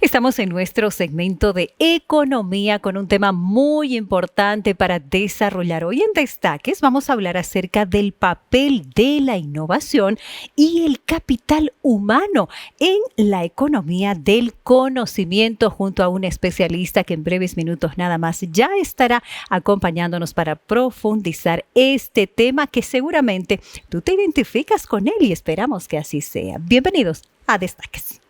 Estamos en nuestro segmento de economía con un tema muy importante para desarrollar. Hoy en Destaques vamos a hablar acerca del papel de la innovación y el capital humano en la economía del conocimiento, junto a un especialista que en breves minutos nada más ya estará acompañándonos para profundizar este tema que seguramente tú te identificas con él y esperamos que así sea. Bienvenidos a Destaques.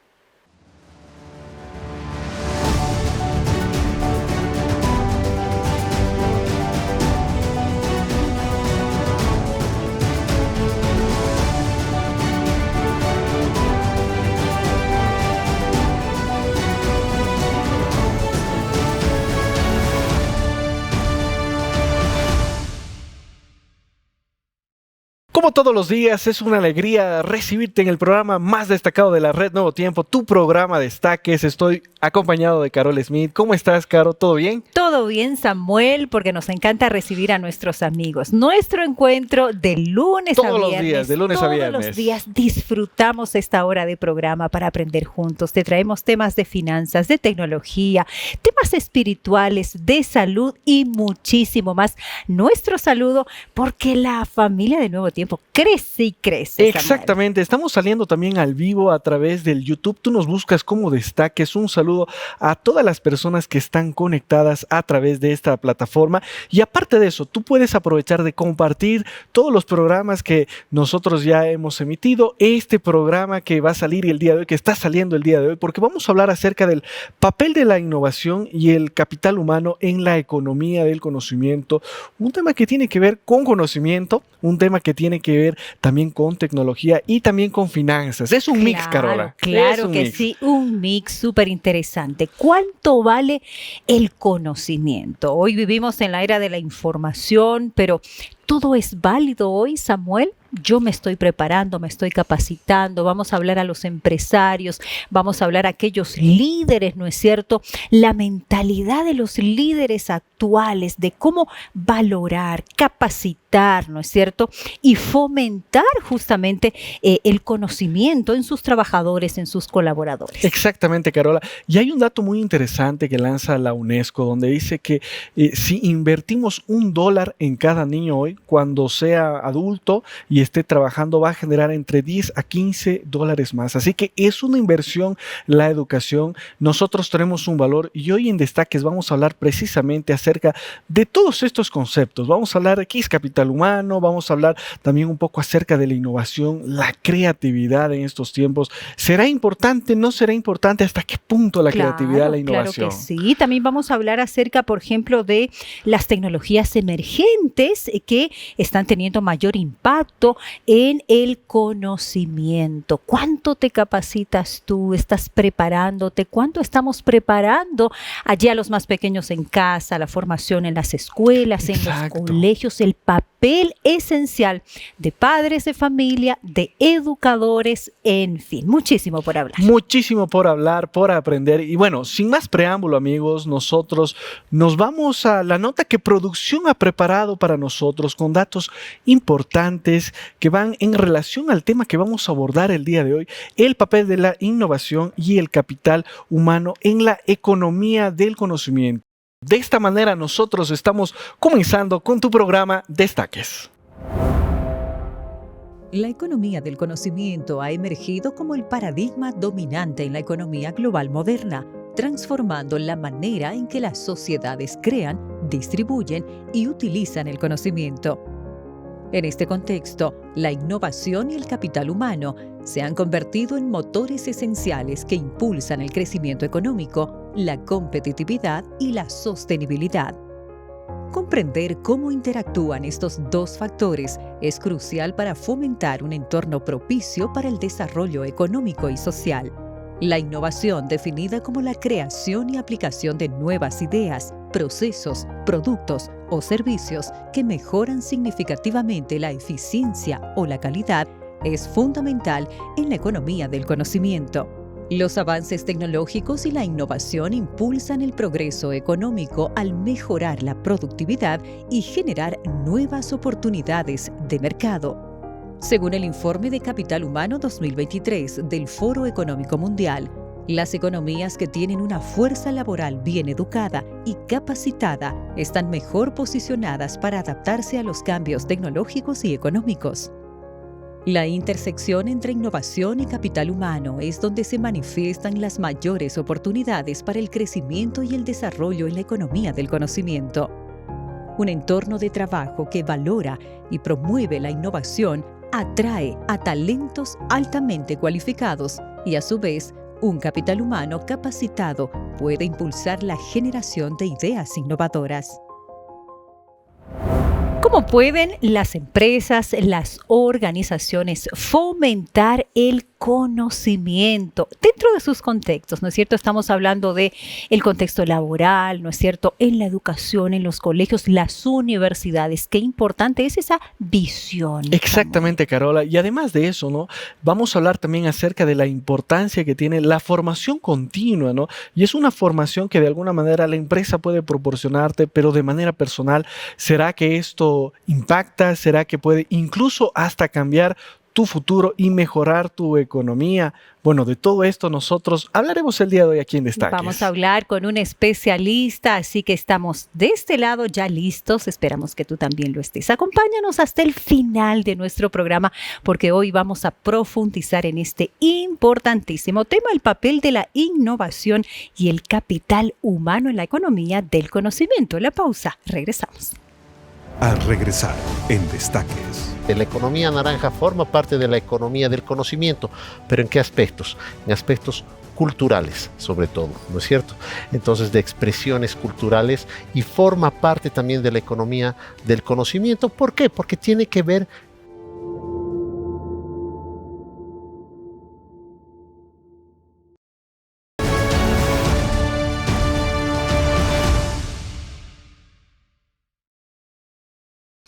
Como todos los días, es una alegría recibirte en el programa más destacado de la red Nuevo Tiempo, tu programa Destaques. Estoy acompañado de Carol Smith. ¿Cómo estás, Caro? ¿Todo bien? Todo bien, Samuel, porque nos encanta recibir a nuestros amigos. Nuestro encuentro de lunes a viernes. Todos los días, de lunes a viernes. Todos los días disfrutamos esta hora de programa para aprender juntos. Te traemos temas de finanzas, de tecnología, temas espirituales, de salud y muchísimo más. Nuestro saludo, porque la familia de Nuevo Tiempo crece y crece. Exactamente, Samuel. Estamos saliendo también al vivo a través del YouTube. Tú nos buscas como Destaques. Un saludo a todas las personas que están conectadas a través de esta plataforma. Y aparte de eso, tú puedes aprovechar de compartir todos los programas que nosotros ya hemos emitido. Este programa que va a salir el día de hoy, que está saliendo el día de hoy, porque vamos a hablar acerca del papel de la innovación y el capital humano en la economía del conocimiento. Un tema que tiene que ver con conocimiento, un tema que tiene que ver también con tecnología y también con finanzas. Es un mix, Carola. Claro que sí, un mix súper interesante. ¿Cuánto vale el conocimiento? Hoy vivimos en la era de la información, pero ¿todo es válido hoy, Samuel? Yo me estoy preparando, me estoy capacitando, vamos a hablar a los empresarios, vamos a hablar a aquellos líderes, ¿no es cierto? La mentalidad de los líderes actuales, de cómo valorar, capacitar, ¿no es cierto? Y fomentar justamente el conocimiento en sus trabajadores, en sus colaboradores. Exactamente, Carola. Y hay un dato muy interesante que lanza la UNESCO, donde dice que si invertimos $1 en cada niño hoy, cuando sea adulto y esté trabajando, va a generar entre 10 a 15 dólares más. Así que es una inversión la educación. Nosotros tenemos un valor y hoy en Destaques vamos a hablar precisamente acerca de todos estos conceptos. Vamos a hablar de qué es capital humano, vamos a hablar también un poco acerca de la innovación, la creatividad en estos tiempos. ¿Será importante? ¿No será importante? ¿Hasta qué punto la creatividad, la innovación? Claro que sí. También vamos a hablar acerca, por ejemplo, de las tecnologías emergentes que están teniendo mayor impacto en el conocimiento. ¿Cuánto te capacitas tú? ¿Estás preparándote? ¿Cuánto estamos preparando allí a los más pequeños en casa, la formación en las escuelas, en los colegios, el papel esencial de padres de familia, de educadores, en fin, muchísimo por hablar. Muchísimo por hablar, por aprender. Y bueno, sin más preámbulo, amigos, nosotros nos vamos a la nota que producción ha preparado para nosotros con datos importantes que van en relación al tema que vamos a abordar el día de hoy, el papel de la innovación y el capital humano en la economía del conocimiento. De esta manera nosotros estamos comenzando con tu programa Destaques. La economía del conocimiento ha emergido como el paradigma dominante en la economía global moderna, transformando la manera en que las sociedades crean, distribuyen y utilizan el conocimiento. En este contexto, la innovación y el capital humano se han convertido en motores esenciales que impulsan el crecimiento económico, la competitividad y la sostenibilidad. Comprender cómo interactúan estos dos factores es crucial para fomentar un entorno propicio para el desarrollo económico y social. La innovación, definida como la creación y aplicación de nuevas ideas, procesos, productos o servicios que mejoran significativamente la eficiencia o la calidad, es fundamental en la economía del conocimiento. Los avances tecnológicos y la innovación impulsan el progreso económico al mejorar la productividad y generar nuevas oportunidades de mercado. Según el informe de Capital Humano 2023 del Foro Económico Mundial, Las economías que tienen una fuerza laboral bien educada y capacitada están mejor posicionadas para adaptarse a los cambios tecnológicos y económicos. La intersección entre innovación y capital humano es donde se manifiestan las mayores oportunidades para el crecimiento y el desarrollo en la economía del conocimiento. Un entorno de trabajo que valora y promueve la innovación atrae a talentos altamente cualificados y, a su vez, un capital humano capacitado puede impulsar la generación de ideas innovadoras. ¿Cómo pueden las empresas, las organizaciones fomentar el conocimiento dentro de sus contextos? ¿No es cierto? Estamos hablando de el contexto laboral, ¿no es cierto? En la educación, en los colegios, las universidades. Qué importante es esa visión. Exactamente, Carola. Y además de eso, ¿no? Vamos a hablar también acerca de la importancia que tiene la formación continua, ¿no? Y es una formación que de alguna manera la empresa puede proporcionarte, pero de manera personal. ¿Será que esto impacta? ¿Será que puede incluso hasta cambiar tu futuro y mejorar tu economía? Bueno, de todo esto nosotros hablaremos el día de hoy aquí en Destaques. Vamos a hablar con un especialista, así que estamos de este lado ya listos. Esperamos que tú también lo estés. Acompáñanos hasta el final de nuestro programa, porque hoy vamos a profundizar en este importantísimo tema, el papel de la innovación y el capital humano en la economía del conocimiento. La pausa, regresamos. Al regresar en Destaques. La economía naranja forma parte de la economía del conocimiento, pero ¿en qué aspectos? En aspectos culturales, sobre todo, ¿no es cierto? Entonces, de expresiones culturales, y forma parte también de la economía del conocimiento. ¿Por qué? Porque tiene que ver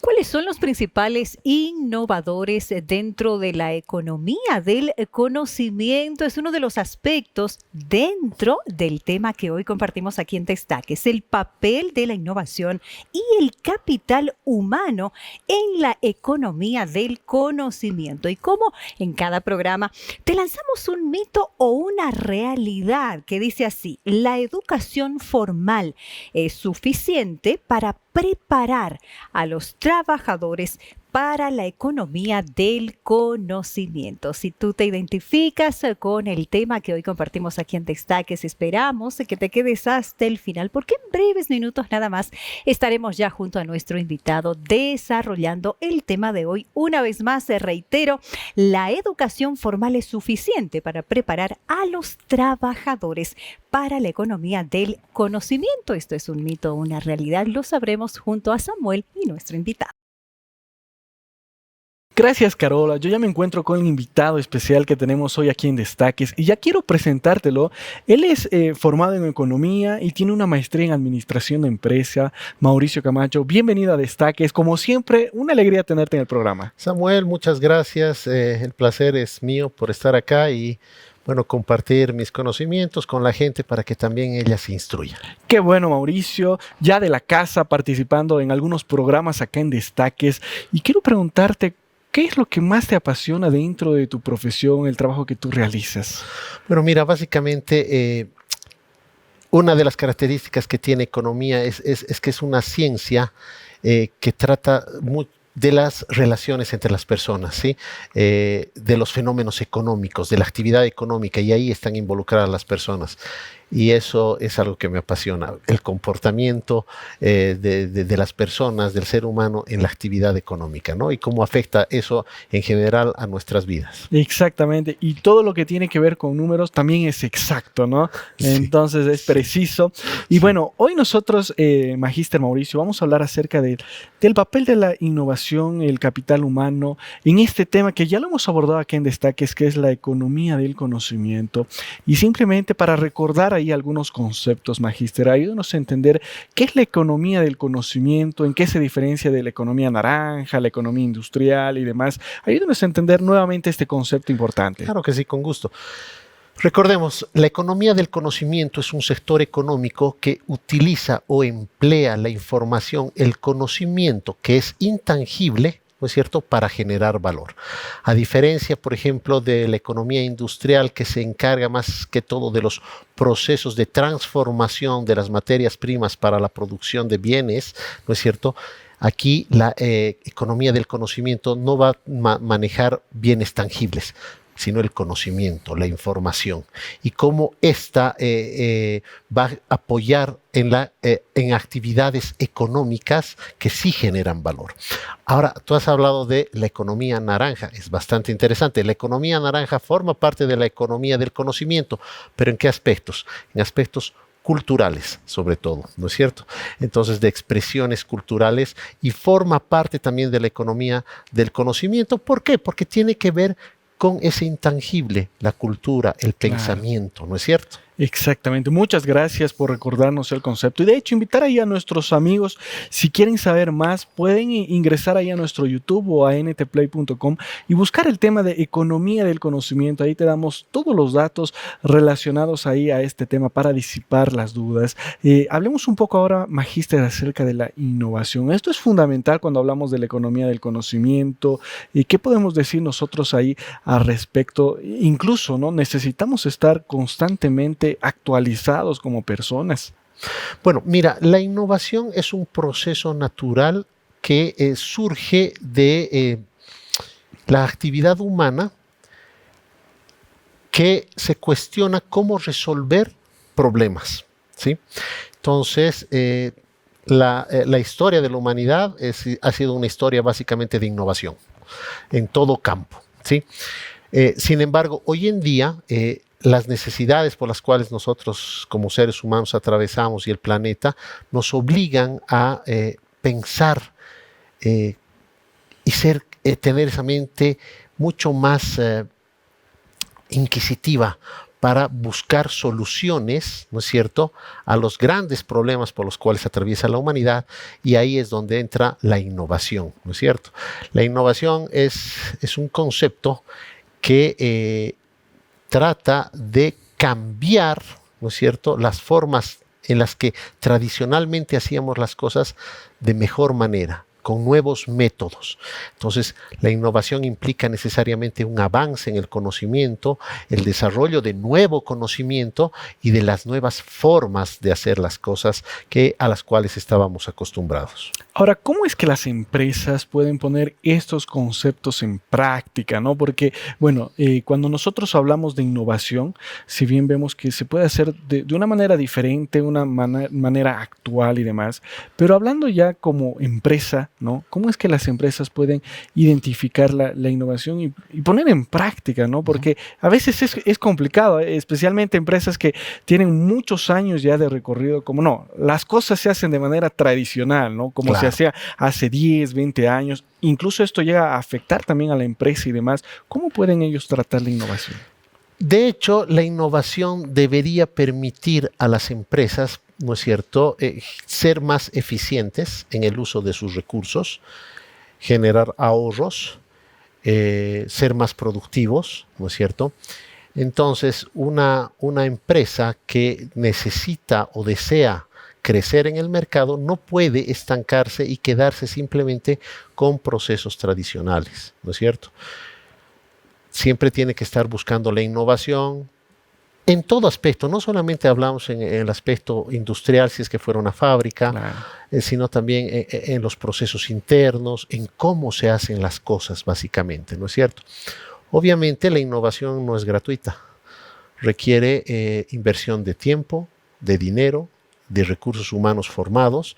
¿Cuáles son los principales innovadores dentro de la economía del conocimiento? Es uno de los aspectos dentro del tema que hoy compartimos aquí en Destaques, el papel de la innovación y el capital humano en la economía del conocimiento. Y como en cada programa te lanzamos un mito o una realidad que dice así: la educación formal es suficiente para preparar a los trabajadores para la economía del conocimiento. Si tú te identificas con el tema que hoy compartimos aquí en Destaques, esperamos que te quedes hasta el final, porque en breves minutos nada más estaremos ya junto a nuestro invitado desarrollando el tema de hoy. Una vez más, reitero, la educación formal es suficiente para preparar a los trabajadores para la economía del conocimiento. Esto es un mito o una realidad, lo sabremos junto a Samuel y nuestro invitado. Gracias, Carola. Yo ya me encuentro con el invitado especial que tenemos hoy aquí en Destaques y ya quiero presentártelo. Él es formado en economía y tiene una maestría en administración de empresa. Mauricio Camacho, bienvenido a Destaques. Como siempre, una alegría tenerte en el programa. Samuel, muchas gracias. El placer es mío por estar acá y compartir mis conocimientos con la gente para que también ella se instruya. Qué bueno, Mauricio, ya de la casa participando en algunos programas acá en Destaques. Y quiero preguntarte, ¿qué es lo que más te apasiona dentro de tu profesión, el trabajo que tú realizas? Bueno, mira, básicamente una de las características que tiene economía es que es una ciencia que trata de las relaciones entre las personas, ¿sí? De los fenómenos económicos, de la actividad económica, y ahí están involucradas las personas. Y eso es algo que me apasiona, el comportamiento de las personas, del ser humano en la actividad económica, ¿no? Y cómo afecta eso en general a nuestras vidas. Exactamente, y todo lo que tiene que ver con números también es exacto, ¿no? Sí. Entonces es preciso. Y bueno, hoy nosotros, Magíster Mauricio, vamos a hablar acerca del papel de la innovación, el capital humano, en este tema que ya lo hemos abordado aquí en Destaques, que es la economía del conocimiento. Y simplemente para recordar ahí algunos conceptos, Magíster, ayúdanos a entender qué es la economía del conocimiento, en qué se diferencia de la economía naranja, la economía industrial y demás. Ayúdanos a entender nuevamente este concepto importante. Claro que sí, con gusto. Recordemos, la economía del conocimiento es un sector económico que utiliza o emplea la información, el conocimiento, que es intangible, ¿no es cierto?, para generar valor. A diferencia, por ejemplo, de la economía industrial, que se encarga más que todo de los procesos de transformación de las materias primas para la producción de bienes, ¿no es cierto?, aquí la economía del conocimiento no va a manejar bienes tangibles, sino el conocimiento, la información, y cómo ésta va a apoyar en actividades económicas que sí generan valor. Ahora, tú has hablado de la economía naranja, es bastante interesante. La economía naranja forma parte de la economía del conocimiento, pero ¿en qué aspectos? En aspectos culturales, sobre todo, ¿no es cierto? Entonces, de expresiones culturales, y forma parte también de la economía del conocimiento. ¿Por qué? Porque tiene que ver con ese intangible, la cultura, el pensamiento, ¿no es cierto? Exactamente. Muchas gracias por recordarnos el concepto. Y de hecho, invitar ahí a nuestros amigos, si quieren saber más, pueden ingresar ahí a nuestro YouTube o a ntplay.com y buscar el tema de economía del conocimiento. Ahí te damos todos los datos relacionados ahí a este tema para disipar las dudas. Hablemos un poco ahora, Magíster, acerca de la innovación. Esto es fundamental cuando hablamos de la economía del conocimiento. ¿Qué podemos decir nosotros ahí al respecto? Incluso, ¿no?, necesitamos estar constantemente actualizados como personas. Bueno, mira, la innovación es un proceso natural que surge de la actividad humana, que se cuestiona cómo resolver problemas, ¿sí? Entonces, la historia de la humanidad ha sido una historia básicamente de innovación en todo campo, ¿sí? Sin embargo, hoy en día, las necesidades por las cuales nosotros como seres humanos atravesamos y el planeta nos obligan a pensar y tener esa mente mucho más inquisitiva para buscar soluciones, ¿no es cierto?, a los grandes problemas por los cuales atraviesa la humanidad, y ahí es donde entra la innovación, ¿no es cierto? La innovación es un concepto que trata de cambiar, ¿no es cierto?, las formas en las que tradicionalmente hacíamos las cosas de mejor manera, con nuevos métodos. Entonces, la innovación implica necesariamente un avance en el conocimiento, el desarrollo de nuevo conocimiento y de las nuevas formas de hacer las cosas a las cuales estábamos acostumbrados. Ahora, ¿cómo es que las empresas pueden poner estos conceptos en práctica, ¿no? Porque, bueno, cuando nosotros hablamos de innovación, si bien vemos que se puede hacer de una manera diferente, una manera actual y demás, pero hablando ya como empresa, ¿no?, ¿cómo es que las empresas pueden identificar la innovación y poner en práctica, ¿no? Porque a veces es complicado, especialmente empresas que tienen muchos años ya de recorrido, como no, las cosas se hacen de manera tradicional, ¿no? Como se hacía hace 10, 20 años. Incluso esto llega a afectar también a la empresa y demás. ¿Cómo pueden ellos tratar la innovación? De hecho, la innovación debería permitir a las empresas, ¿no es cierto?, ser más eficientes en el uso de sus recursos, generar ahorros, ser más productivos, ¿no es cierto? Entonces, una empresa que necesita o desea crecer en el mercado no puede estancarse y quedarse simplemente con procesos tradicionales, ¿no es cierto? Siempre tiene que estar buscando la innovación en todo aspecto. No solamente hablamos en el aspecto industrial, si es que fuera una fábrica, Claro. sino también en los procesos internos, en cómo se hacen las cosas básicamente, ¿no es cierto? Obviamente la innovación no es gratuita, requiere inversión de tiempo, de dinero, de recursos humanos formados.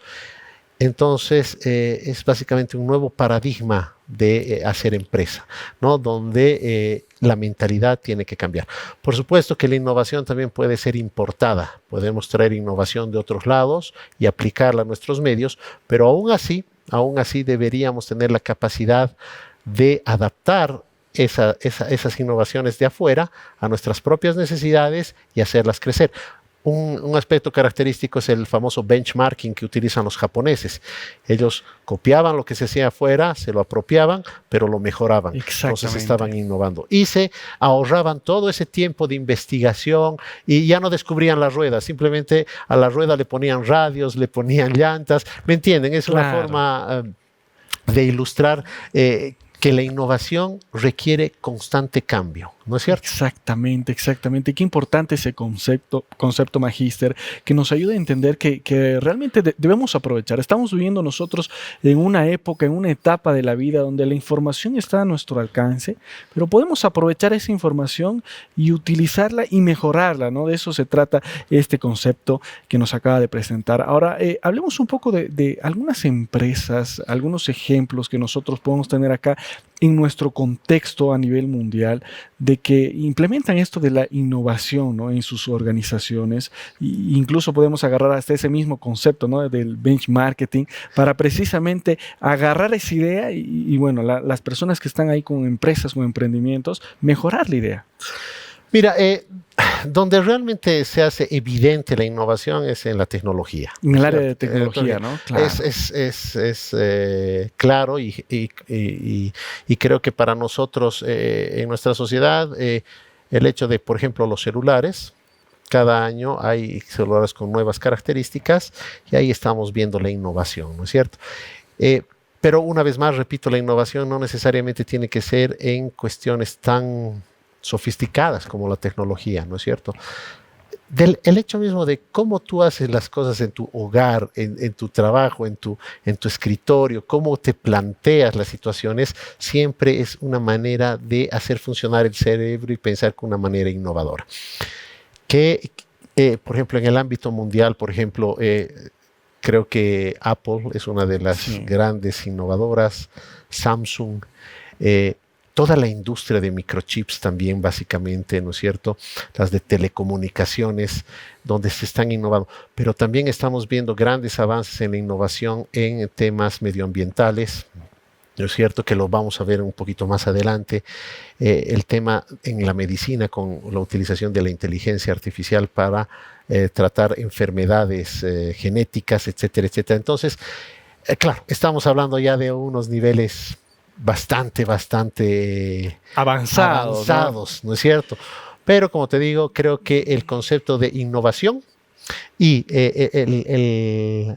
Entonces, es básicamente un nuevo paradigma de hacer empresa, ¿no?, donde la mentalidad tiene que cambiar. Por supuesto que la innovación también puede ser importada. Podemos traer innovación de otros lados y aplicarla a nuestros medios, pero aún así deberíamos tener la capacidad de adaptar esas innovaciones de afuera a nuestras propias necesidades y hacerlas crecer. Un aspecto característico es el famoso benchmarking que utilizan los japoneses. Ellos copiaban lo que se hacía afuera, se lo apropiaban, pero lo mejoraban. Entonces estaban innovando. Y se ahorraban todo ese tiempo de investigación y ya no descubrían las ruedas. Simplemente a la rueda le ponían radios, le ponían llantas. ¿Me entienden? Es una forma de ilustrar que la innovación requiere constante cambio, ¿no es cierto? Exactamente, exactamente. Qué importante ese concepto, magíster, que nos ayuda a entender que realmente debemos aprovechar. Estamos viviendo nosotros en una época, en una etapa de la vida donde la información está a nuestro alcance, pero podemos aprovechar esa información y utilizarla y mejorarla, ¿no? De eso se trata este concepto que nos acaba de presentar. Ahora, hablemos un poco de algunas empresas, algunos ejemplos que nosotros podemos tener acá en nuestro contexto a nivel mundial, de que implementan esto de la innovación, ¿no? En sus organizaciones. Incluso podemos agarrar hasta ese mismo concepto, ¿no? Del benchmarking, para precisamente agarrar esa idea y bueno, las personas que están ahí con empresas, con emprendimientos, mejorar la idea. Mira, donde realmente se hace evidente la innovación es en la tecnología. En el área de tecnología, ¿no? Claro. Es claro y creo que para nosotros en nuestra sociedad el hecho de, por ejemplo, los celulares, cada año hay celulares con nuevas características y ahí estamos viendo la innovación, ¿no es cierto? Pero una vez más, repito, la innovación no necesariamente tiene que ser en cuestiones tan sofisticadas como la tecnología, ¿no es cierto? El hecho mismo de cómo tú haces las cosas en tu hogar, en tu trabajo, en tu escritorio, cómo te planteas las situaciones, siempre es una manera de hacer funcionar el cerebro y pensar con una manera innovadora. Por ejemplo, en el ámbito mundial, por ejemplo, creo que Apple es una de las grandes innovadoras, Samsung, toda la industria de microchips también, básicamente, ¿no es cierto? Las de telecomunicaciones, donde se están innovando. Pero también estamos viendo grandes avances en la innovación en temas medioambientales, ¿no es cierto? Que lo vamos a ver un poquito más adelante. El tema en la medicina con la utilización de la inteligencia artificial para tratar enfermedades genéticas, etcétera, etcétera. Entonces, claro, estamos hablando ya de unos niveles bastante avanzados, ¿no es cierto? Pero como te digo, creo que el concepto de innovación y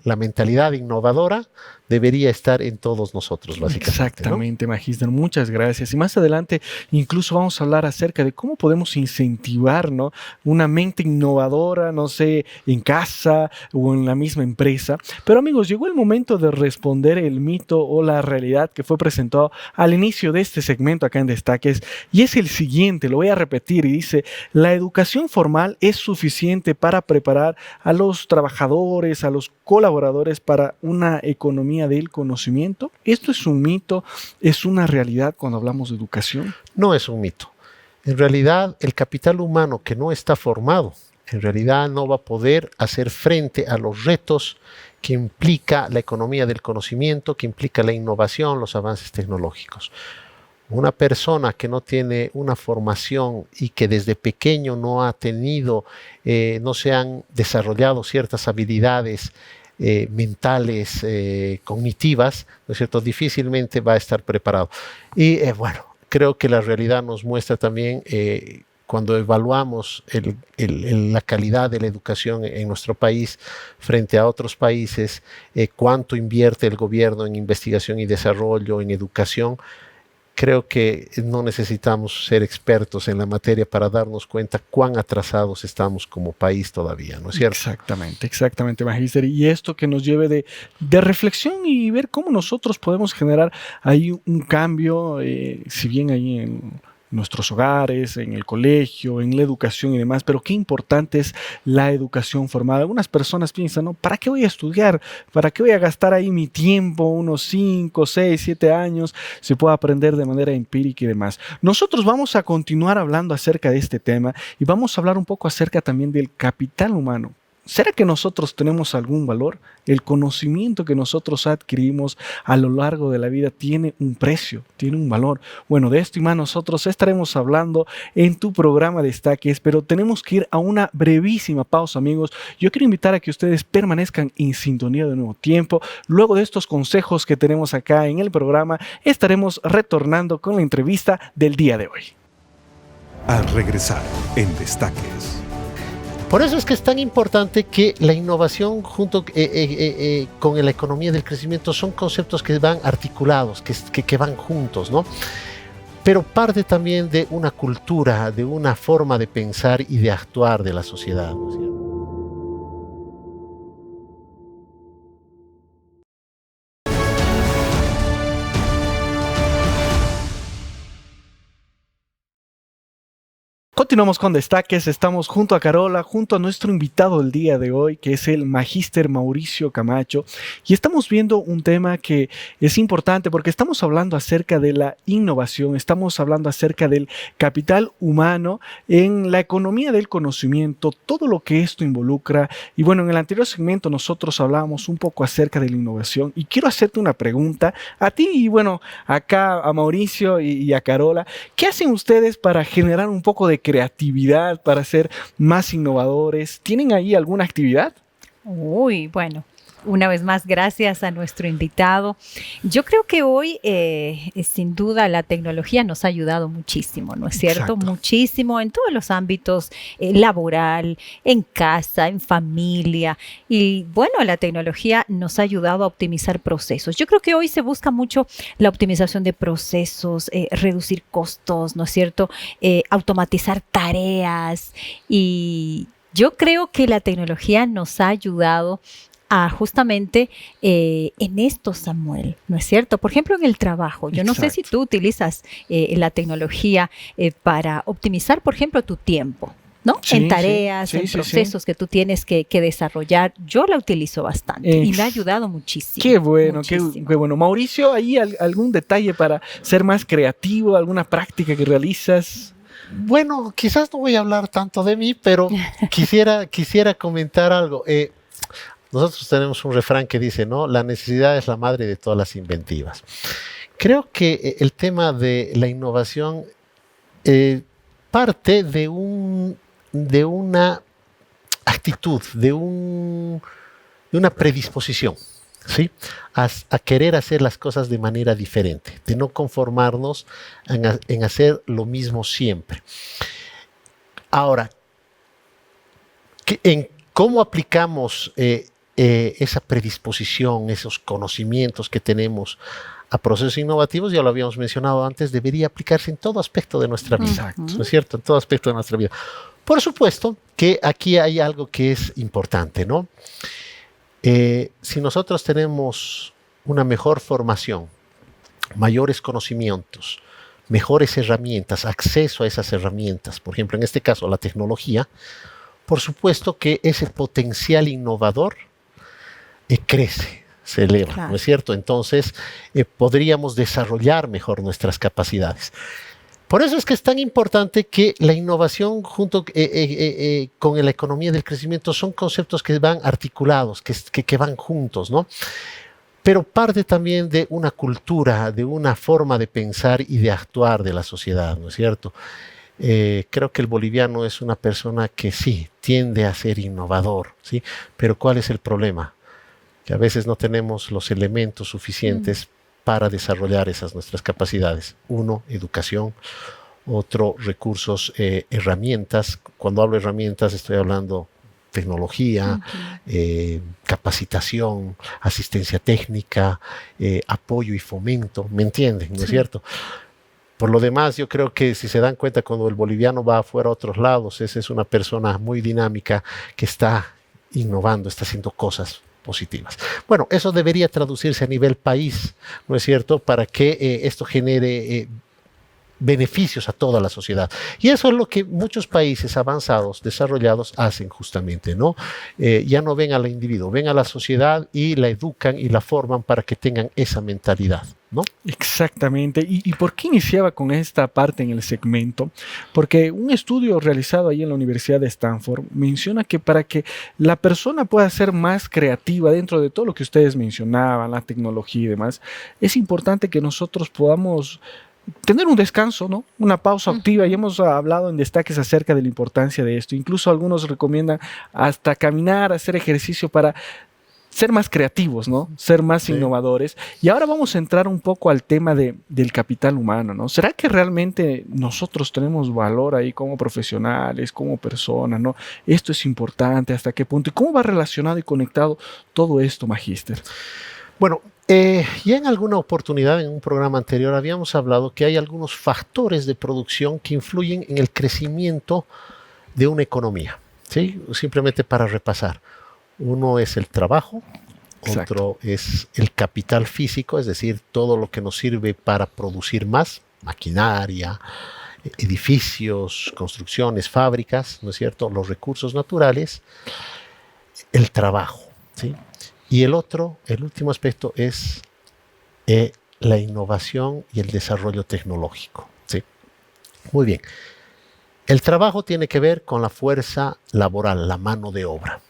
la mentalidad innovadora debería estar en todos nosotros, básicamente. Exactamente, ¿no? Magíster, muchas gracias. Y más adelante incluso vamos a hablar acerca de cómo podemos incentivar, ¿no? Una mente innovadora, no sé, en casa o en la misma empresa. Pero amigos, llegó el momento de responder el mito o la realidad que fue presentado al inicio de este segmento acá en Destaques. Y es el siguiente, lo voy a repetir y dice: la educación formal es suficiente para preparar a los trabajadores, a los colaboradores para una economía del conocimiento. ¿Esto es un mito? ¿Es una realidad cuando hablamos de educación? No es un mito. En realidad, el capital humano que no está formado, en realidad no va a poder hacer frente a los retos que implica la economía del conocimiento, que implica la innovación, los avances tecnológicos. Una persona que no tiene una formación y que desde pequeño no ha tenido, no se han desarrollado ciertas habilidades mentales, cognitivas, ¿no es cierto?, difícilmente va a estar preparado. Y bueno, creo que la realidad nos muestra también, cuando evaluamos la calidad de la educación en nuestro país frente a otros países, cuánto invierte el gobierno en investigación y desarrollo, en educación. Creo que no necesitamos ser expertos en la materia para darnos cuenta cuán atrasados estamos como país todavía, ¿no es cierto? Exactamente, magíster. Y esto que nos lleve de reflexión y ver cómo nosotros podemos generar ahí un cambio, si bien ahí en nuestros hogares, en el colegio, en la educación y demás, pero qué importante es la educación formal. Algunas personas piensan, ¿no? ¿Para qué voy a estudiar? ¿Para qué voy a gastar ahí mi tiempo, unos 5, 6, 7 años? Se puede aprender de manera empírica y demás. Nosotros vamos a continuar hablando acerca de este tema y vamos a hablar un poco acerca también del capital humano. ¿Será que nosotros tenemos algún valor? El conocimiento que nosotros adquirimos a lo largo de la vida tiene un precio, tiene un valor. Bueno, de esto y más nosotros estaremos hablando en tu programa Destaques, pero tenemos que ir a una brevísima pausa, amigos. Yo quiero invitar a que ustedes permanezcan en sintonía de nuevo tiempo. Luego de estos consejos que tenemos acá en el programa, estaremos retornando con la entrevista del día de hoy. Al regresar en Destaques. Por eso es que es tan importante que la innovación junto con la economía del crecimiento son conceptos que van articulados, que van juntos, ¿no? Pero parte también de una cultura, de una forma de pensar y de actuar de la sociedad, ¿no es cierto? Continuamos con Destaques, estamos junto a Carola, junto a nuestro invitado del día de hoy, que es el Magíster Mauricio Camacho, y estamos viendo un tema que es importante porque estamos hablando acerca de la innovación, estamos hablando acerca del capital humano en la economía del conocimiento, todo lo que esto involucra. Y bueno, en el anterior segmento nosotros hablábamos un poco acerca de la innovación y quiero hacerte una pregunta a ti y bueno, acá a Mauricio y a Carola. ¿Qué hacen ustedes para generar un poco de creatividad, para ser más innovadores? ¿Tienen ahí alguna actividad? Uy, bueno. Una vez más, gracias a nuestro invitado. Yo creo que hoy, sin duda, la tecnología nos ha ayudado muchísimo, ¿no es cierto? Exacto. Muchísimo en todos los ámbitos, laboral, en casa, en familia. Y bueno, la tecnología nos ha ayudado a optimizar procesos. Yo creo que hoy se busca mucho la optimización de procesos, reducir costos, ¿no es cierto? Automatizar tareas. Y yo creo que la tecnología nos ha ayudado a justamente en esto, Samuel, ¿no es cierto? Por ejemplo, en el trabajo. Yo no sé si tú utilizas la tecnología para optimizar, por ejemplo, tu tiempo, ¿no? Sí, en tareas, sí, en sí, procesos que tú tienes que desarrollar. Yo la utilizo bastante y me ha ayudado muchísimo. Qué bueno, muchísimo. qué bueno. Mauricio, ¿hay algún detalle para ser más creativo, alguna práctica que realizas? Bueno, quizás no voy a hablar tanto de mí, pero quisiera comentar algo. Nosotros tenemos un refrán que dice, ¿no? La necesidad es la madre de todas las inventivas. Creo que el tema de la innovación parte de una actitud, de una predisposición, ¿sí? A querer hacer las cosas de manera diferente, de no conformarnos en hacer lo mismo siempre. Ahora, en cómo aplicamos esa predisposición, esos conocimientos que tenemos a procesos innovativos, ya lo habíamos mencionado antes, debería aplicarse en todo aspecto de nuestra vida, Exacto. ¿no es cierto? En todo aspecto de nuestra vida. Por supuesto que aquí hay algo que es importante, ¿no? Si nosotros tenemos una mejor formación, mayores conocimientos, mejores herramientas, acceso a esas herramientas, por ejemplo, en este caso la tecnología, por supuesto que ese potencial innovador crece, se eleva, Claro. ¿no es cierto? Entonces podríamos desarrollar mejor nuestras capacidades. Por eso es que es tan importante que la innovación junto con la economía del crecimiento son conceptos que van articulados, que van juntos, ¿no? Pero parte también de una cultura, de una forma de pensar y de actuar de la sociedad, ¿no es cierto? Creo que el boliviano es una persona que sí, tiende a ser innovador, ¿sí? Pero ¿cuál es el problema? Que a veces no tenemos los elementos suficientes para desarrollar nuestras capacidades. Uno, educación. Otro, recursos, herramientas. Cuando hablo de herramientas estoy hablando tecnología, capacitación, asistencia técnica, apoyo y fomento, ¿me entienden? ¿No es cierto? Por lo demás, yo creo que si se dan cuenta, cuando el boliviano va afuera a otros lados, esa es una persona muy dinámica que está innovando, está haciendo cosas positivas. Bueno, eso debería traducirse a nivel país, ¿no es cierto?, para que esto genere beneficios a toda la sociedad. Y eso es lo que muchos países avanzados, desarrollados, hacen justamente, ¿no? Ya no ven al individuo, ven a la sociedad y la educan y la forman para que tengan esa mentalidad, ¿no? Exactamente. ¿Y por qué iniciaba con esta parte en el segmento? Porque un estudio realizado ahí en la Universidad de Stanford menciona que para que la persona pueda ser más creativa dentro de todo lo que ustedes mencionaban, la tecnología y demás, es importante que nosotros podamos tener un descanso, ¿no? Una pausa activa. Y hemos hablado en Destaques acerca de la importancia de esto. Incluso algunos recomiendan hasta caminar, hacer ejercicio para ser más creativos, ¿no? Ser más Sí. innovadores. Y ahora vamos a entrar un poco al tema del capital humano, ¿no? ¿Será que realmente nosotros tenemos valor ahí como profesionales, como personas, ¿no? Esto es importante, ¿hasta qué punto? ¿Y cómo va relacionado y conectado todo esto, Magíster? Bueno, ya en alguna oportunidad en un programa anterior habíamos hablado que hay algunos factores de producción que influyen en el crecimiento de una economía, ¿sí? Simplemente para repasar. Uno es el trabajo, Exacto. otro es el capital físico, es decir, todo lo que nos sirve para producir más, maquinaria, edificios, construcciones, fábricas, ¿no es cierto? Los recursos naturales, el trabajo, ¿sí? Y el último aspecto es la innovación y el desarrollo tecnológico, ¿sí? Muy bien. El trabajo tiene que ver con la fuerza laboral, la mano de obra.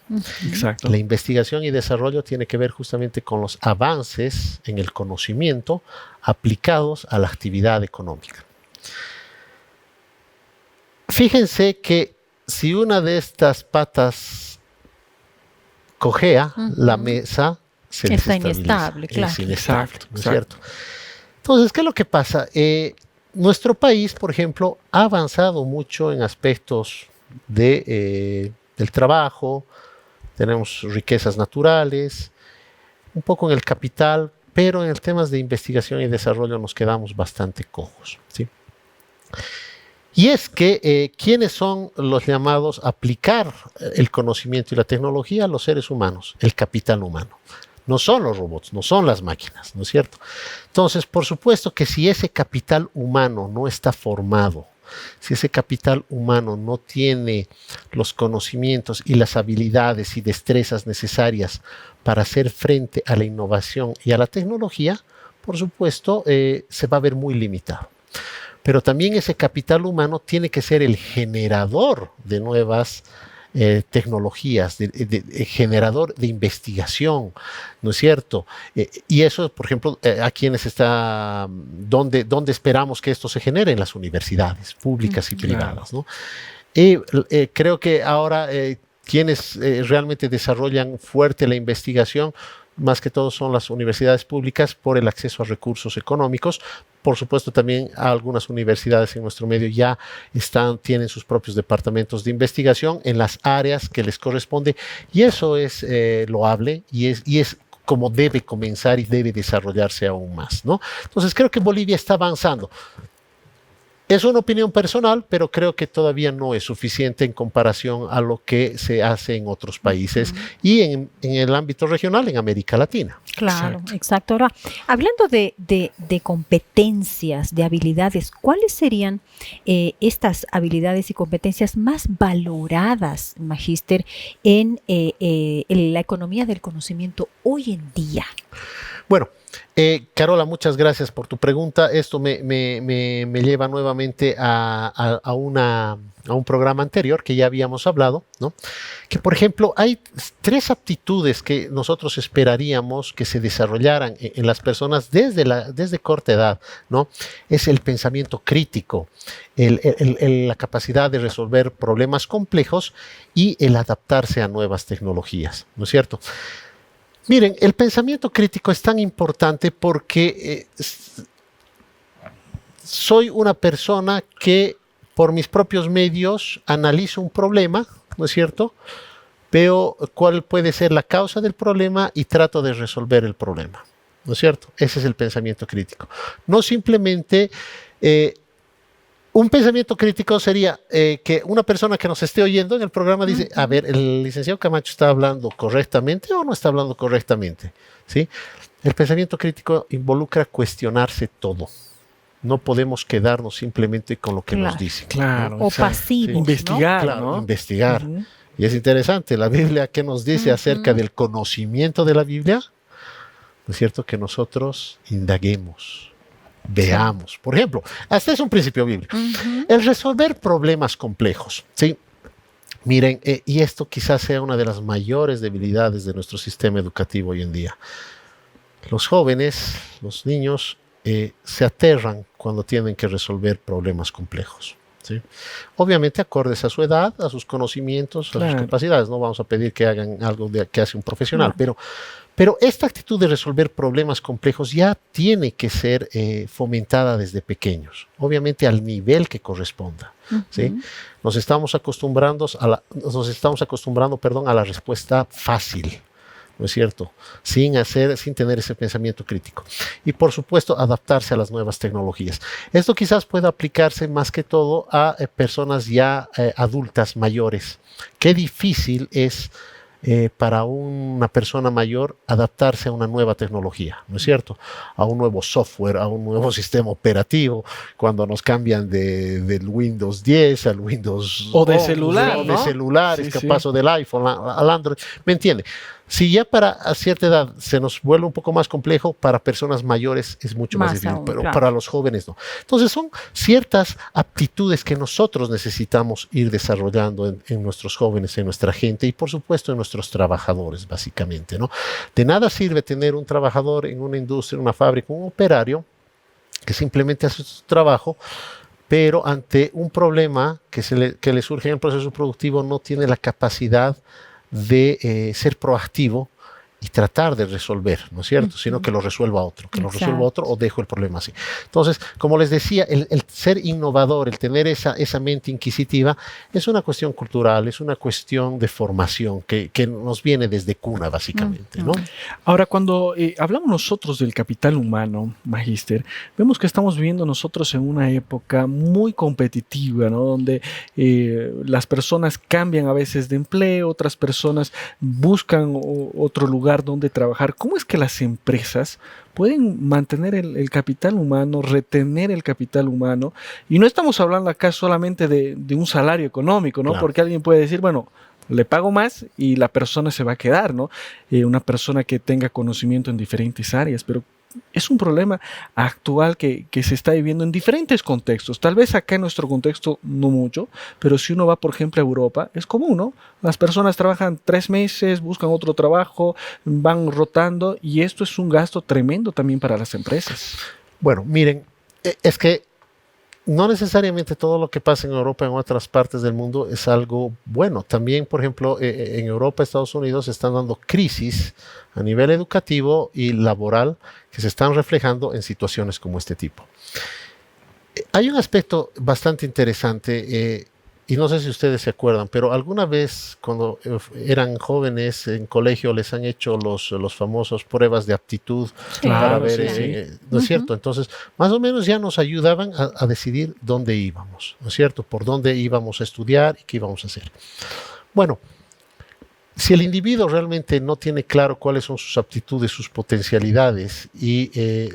Exacto. La investigación y desarrollo tiene que ver justamente con los avances en el conocimiento aplicados a la actividad económica. Fíjense que si una de estas patas cojea, la mesa se Está desestabiliza. inestable, claro. Es inestable, Exacto, ¿no es exacto. cierto? Entonces, ¿qué es lo que pasa? Nuestro país, por ejemplo, ha avanzado mucho en aspectos del trabajo, tenemos riquezas naturales, un poco en el capital, pero en el temas de investigación y desarrollo nos quedamos bastante cojos, ¿sí? Y es que, ¿quiénes son los llamados a aplicar el conocimiento y la tecnología? Los seres humanos, el capital humano. No son los robots, no son las máquinas, ¿no es cierto? Entonces, por supuesto que si ese capital humano no está formado, si ese capital humano no tiene los conocimientos y las habilidades y destrezas necesarias para hacer frente a la innovación y a la tecnología, por supuesto, se va a ver muy limitado. Pero también ese capital humano tiene que ser el generador de nuevas tecnologías, generador de investigación, ¿no es cierto? Y eso, por ejemplo, a quienes está, ¿dónde esperamos que esto se genere? En las universidades públicas y privadas, ¿no? Y creo que ahora quienes realmente desarrollan fuerte la investigación, más que todo son las universidades públicas por el acceso a recursos económicos. Por supuesto, también algunas universidades en nuestro medio ya tienen sus propios departamentos de investigación en las áreas que les corresponde, y eso es loable y es como debe comenzar y debe desarrollarse aún más, ¿no? Entonces, creo que Bolivia está avanzando. Es una opinión personal, pero creo que todavía no es suficiente en comparación a lo que se hace en otros países y en el ámbito regional en América Latina. Claro, exacto. Ahora, hablando de competencias, de habilidades, ¿cuáles serían estas habilidades y competencias más valoradas, Magíster, en la economía del conocimiento hoy en día? Bueno, Carola, muchas gracias por tu pregunta. Esto me lleva nuevamente a un programa anterior que ya habíamos hablado, ¿no? Que, por ejemplo, hay 3 aptitudes que nosotros esperaríamos que se desarrollaran en las personas desde corta edad, ¿no? Es el pensamiento crítico, la capacidad de resolver problemas complejos y el adaptarse a nuevas tecnologías, ¿no es cierto? Miren, el pensamiento crítico es tan importante porque soy una persona que por mis propios medios analizo un problema, ¿no es cierto? Veo cuál puede ser la causa del problema y trato de resolver el problema, ¿no es cierto? Ese es el pensamiento crítico. No simplemente... un pensamiento crítico sería que una persona que nos esté oyendo en el programa dice, a ver, ¿el licenciado Camacho está hablando correctamente o no está hablando correctamente? ¿Sí? El pensamiento crítico involucra cuestionarse todo. No podemos quedarnos simplemente con lo que nos dicen. Claro. O exacto. pasivos, ¿no? Investigar, Claro, ¿no? investigar. Y es interesante, la Biblia, ¿qué nos dice acerca del conocimiento de la Biblia? ¿No es cierto? Que nosotros indaguemos, veamos. Por ejemplo, este es un principio bíblico. El resolver problemas complejos, ¿sí? Miren, y esto quizás sea una de las mayores debilidades de nuestro sistema educativo hoy en día. Los jóvenes, los niños, se aterran cuando tienen que resolver problemas complejos, ¿sí? Obviamente acordes a su edad, a sus conocimientos, a sus Claro. capacidades. No vamos a pedir que hagan algo que hace un profesional, pero esta actitud de resolver problemas complejos ya tiene que ser fomentada desde pequeños, obviamente al nivel que corresponda. ¿Sí? Nos estamos acostumbrando a la respuesta fácil, ¿no es cierto? Sin tener ese pensamiento crítico. Y por supuesto, adaptarse a las nuevas tecnologías. Esto quizás pueda aplicarse más que todo a personas ya adultas, mayores. Qué difícil es para una persona mayor adaptarse a una nueva tecnología, ¿no es cierto? A un nuevo software, a un nuevo sistema operativo, cuando nos cambian del Windows 10 al Windows O de 11, celular, o ¿no? de celular, Sí, es capaz, sí. o del iPhone al Android, ¿me entiende? Si ya a cierta edad se nos vuelve un poco más complejo, para personas mayores es mucho más Más difícil, aún, pero claro. para los jóvenes no. Entonces son ciertas aptitudes que nosotros necesitamos ir desarrollando en nuestros jóvenes, en nuestra gente y por supuesto en nuestros trabajadores, básicamente, ¿no? De nada sirve tener un trabajador en una industria, en una fábrica, un operario que simplemente hace su trabajo, pero ante un problema que le surge en el proceso productivo no tiene la capacidad de ser proactivo y tratar de resolver, ¿no es cierto? Sino que lo resuelva otro, o dejo el problema así. Entonces, como les decía, el ser innovador, el tener esa mente inquisitiva, es una cuestión cultural, es una cuestión de formación que nos viene desde cuna, básicamente, ¿no? Ahora, cuando hablamos nosotros del capital humano, Magíster, vemos que estamos viviendo nosotros en una época muy competitiva, ¿no? Donde las personas cambian a veces de empleo, otras personas buscan otro lugar donde trabajar. ¿Cómo es que las empresas pueden mantener el capital humano, retener el capital humano? Y no estamos hablando acá solamente de un salario económico, ¿no? Claro. Porque alguien puede decir, bueno, le pago más y la persona se va a quedar, ¿no? Una persona que tenga conocimiento en diferentes áreas, pero es un problema actual que se está viviendo en diferentes contextos. Tal vez acá en nuestro contexto no mucho, pero si uno va, por ejemplo, a Europa, es común, ¿no? Las personas trabajan 3 meses, buscan otro trabajo, van rotando y esto es un gasto tremendo también para las empresas. Bueno, miren, es que no necesariamente todo lo que pasa en Europa, en otras partes del mundo, es algo bueno. También, por ejemplo, en Europa, Estados Unidos, se están dando crisis a nivel educativo y laboral que se están reflejando en situaciones como este tipo. Hay un aspecto bastante interesante, y no sé si ustedes se acuerdan, pero alguna vez cuando eran jóvenes en colegio les han hecho los famosos pruebas de aptitud para Claro, ver, sí. ¿no es cierto? Entonces, más o menos ya nos ayudaban a decidir dónde íbamos, ¿no es cierto? Por dónde íbamos a estudiar y qué íbamos a hacer. Bueno, si el individuo realmente no tiene claro cuáles son sus aptitudes, sus potencialidades y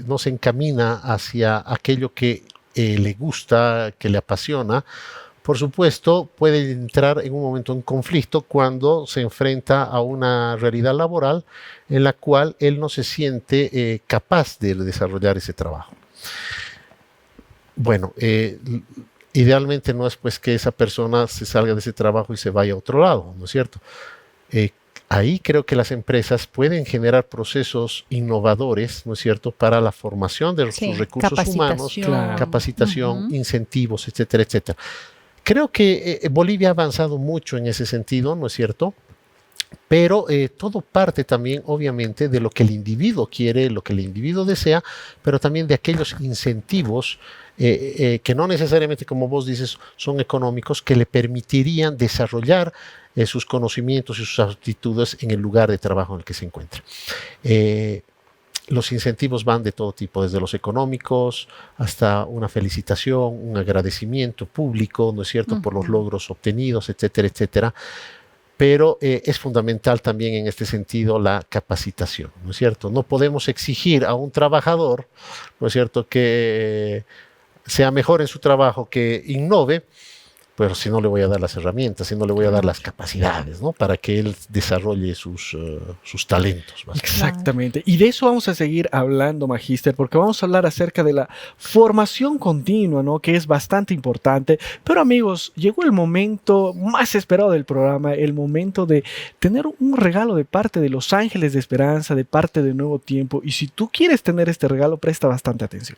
no se encamina hacia aquello que le gusta, que le apasiona, por supuesto, puede entrar en un momento en conflicto cuando se enfrenta a una realidad laboral en la cual él no se siente capaz de desarrollar ese trabajo. Bueno, idealmente no es pues que esa persona se salga de ese trabajo y se vaya a otro lado, ¿no es cierto? Ahí creo que las empresas pueden generar procesos innovadores, ¿no es cierto?, para la formación de sus recursos humanos, capacitación, incentivos, etcétera, etcétera. Creo que Bolivia ha avanzado mucho en ese sentido, ¿no es cierto? Pero todo parte también, obviamente, de lo que el individuo quiere, lo que el individuo desea, pero también de aquellos incentivos que no necesariamente, como vos dices, son económicos, que le permitirían desarrollar sus conocimientos y sus aptitudes en el lugar de trabajo en el que se encuentra. Los incentivos van de todo tipo, desde los económicos hasta una felicitación, un agradecimiento público, ¿no es cierto?, por los logros obtenidos, etcétera, etcétera. Pero es fundamental también en este sentido la capacitación, ¿no es cierto? No podemos exigir a un trabajador, ¿no es cierto?, que sea mejor en su trabajo, que innove, pero si no le voy a dar las herramientas, si no le voy a dar las capacidades, ¿no?, para que él desarrolle sus talentos. Exactamente. Y de eso vamos a seguir hablando, Magíster, porque vamos a hablar acerca de la formación continua, ¿no?, que es bastante importante. Pero amigos, llegó el momento más esperado del programa, el momento de tener un regalo de parte de Los Ángeles de Esperanza, de parte de Nuevo Tiempo. Y si tú quieres tener este regalo, presta bastante atención.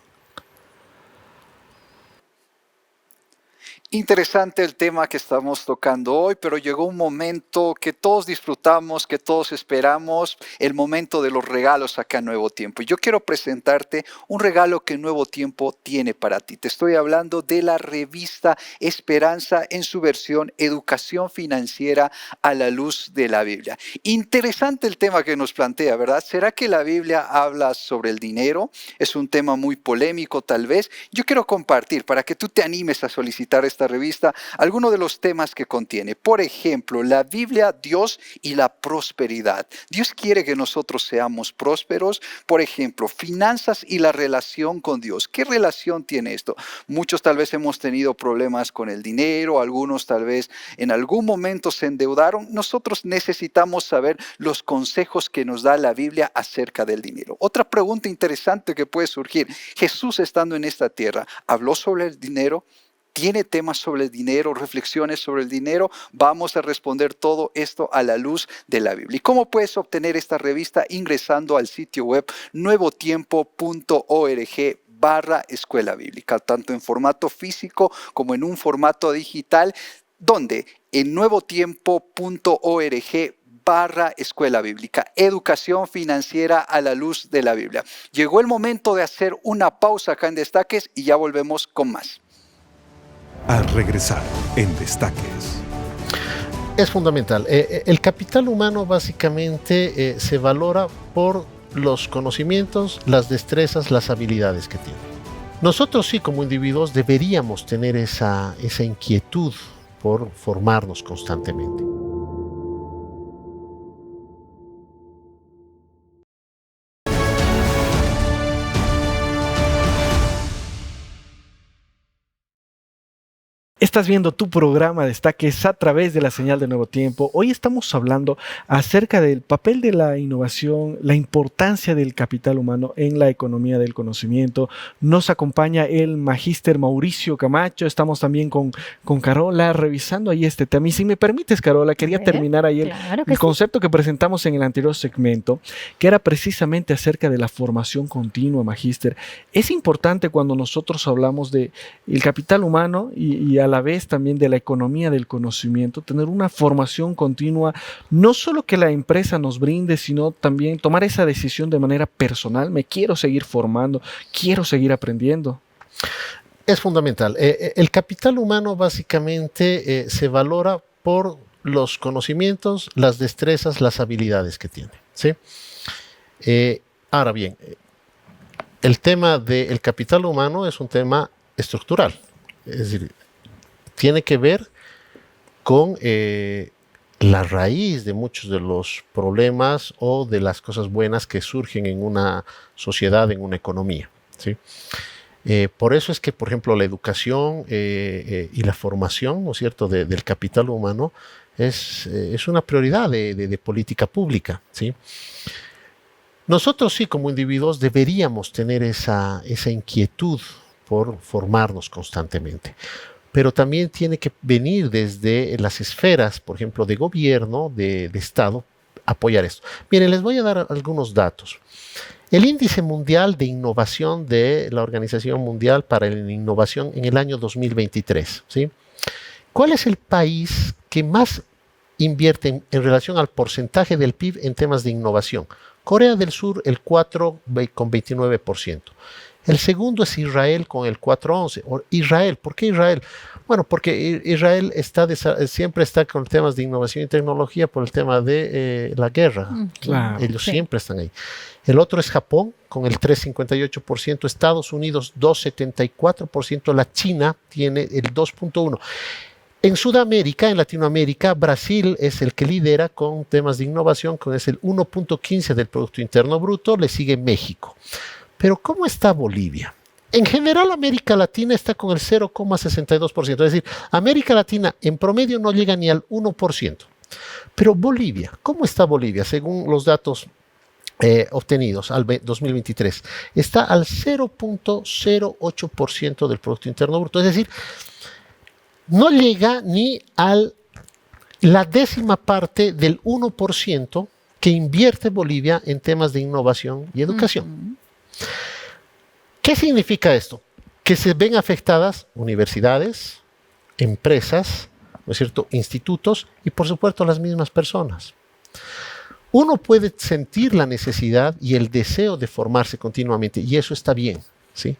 Interesante el tema que estamos tocando hoy, pero llegó un momento que todos disfrutamos, que todos esperamos, el momento de los regalos acá en Nuevo Tiempo. Y yo quiero presentarte un regalo que Nuevo Tiempo tiene para ti. Te estoy hablando de la revista Esperanza en su versión Educación Financiera a la luz de la Biblia. Interesante el tema que nos plantea, ¿verdad? ¿Será que la Biblia habla sobre el dinero? Es un tema muy polémico tal vez. Yo quiero compartir para que tú te animes a solicitar esta revista algunos de los temas que contiene. Por ejemplo, la Biblia, Dios y la prosperidad. Dios quiere que nosotros seamos prósperos. Por ejemplo, finanzas y la relación con Dios. ¿Qué relación tiene esto? Muchos tal vez hemos tenido problemas con el dinero, algunos tal vez en algún momento se endeudaron. Nosotros necesitamos saber los consejos que nos da la Biblia acerca del dinero. Otra pregunta interesante que puede surgir: Jesús, estando en esta tierra, ¿habló sobre el dinero? ¿Tiene temas sobre el dinero, reflexiones sobre el dinero? Vamos a responder todo esto a la luz de la Biblia. ¿Y cómo puedes obtener esta revista? Ingresando al sitio web nuevotiempo.org/escuela bíblica, tanto en formato físico como en un formato digital, donde en nuevotiempo.org/escuela bíblica, educación financiera a la luz de la Biblia. Llegó el momento de hacer una pausa acá en Destaques y ya volvemos con más. Al regresar en Destaques. Es fundamental. El capital humano básicamente se valora por los conocimientos, las destrezas, las habilidades que tiene. Nosotros sí, como individuos, deberíamos tener esa inquietud por formarnos constantemente. Estás viendo tu programa Destaques a través de la señal de Nuevo Tiempo. Hoy estamos hablando acerca del papel de la innovación, la importancia del capital humano en la economía del conocimiento. Nos acompaña el magíster Mauricio Camacho. Estamos también con Carola revisando ahí este tema. Y si me permites, Carola, quería terminar ahí el concepto que presentamos en el anterior segmento, que era precisamente acerca de la formación continua, magíster. Es importante cuando nosotros hablamos de el capital humano y a la vez también de la economía del conocimiento, tener una formación continua, no solo que la empresa nos brinde, sino también tomar esa decisión de manera personal. Me quiero seguir formando, quiero seguir aprendiendo. Es fundamental. El capital humano básicamente se valora por los conocimientos, las destrezas, las habilidades que tiene, ¿sí? Ahora bien, el tema del capital humano es un tema estructural, es decir, tiene que ver con la raíz de muchos de los problemas o de las cosas buenas que surgen en una sociedad, en una economía, ¿sí? Por eso es que, por ejemplo, la educación y la formación, ¿no es cierto?, del capital humano es una prioridad de política pública, ¿sí? Nosotros sí, como individuos, deberíamos tener esa inquietud por formarnos constantemente. Pero también tiene que venir desde las esferas, por ejemplo, de gobierno, de Estado, apoyar esto. Miren, les voy a dar algunos datos. El índice mundial de innovación de la Organización Mundial para la Innovación en el año 2023, ¿sí? ¿Cuál es el país que más invierte en relación al porcentaje del PIB en temas de innovación? Corea del Sur, el 4,29%. El segundo es Israel con el 4,11%. Israel, ¿por qué Israel? Bueno, porque Israel siempre está con temas de innovación y tecnología por el tema de la guerra. Claro. Ellos siempre están ahí. El otro es Japón con el 3,58%, Estados Unidos 2,74%, la China tiene el 2,1%. En Sudamérica, en Latinoamérica, Brasil es el que lidera con temas de innovación, con el 1,15% del Producto Interno Bruto, le sigue México. Pero ¿cómo está Bolivia? En general, América Latina está con el 0,62%. Es decir, América Latina en promedio no llega ni al 1%. Pero Bolivia, ¿cómo está Bolivia? Según los datos obtenidos al 2023, está al 0,08% del Producto Interno Bruto. Es decir, no llega ni a la décima parte del 1% que invierte Bolivia en temas de innovación y educación. ¿Qué significa esto? Que se ven afectadas universidades, empresas, ¿no es cierto?, institutos y por supuesto las mismas personas. Uno puede sentir la necesidad y el deseo de formarse continuamente y eso está bien, ¿sí?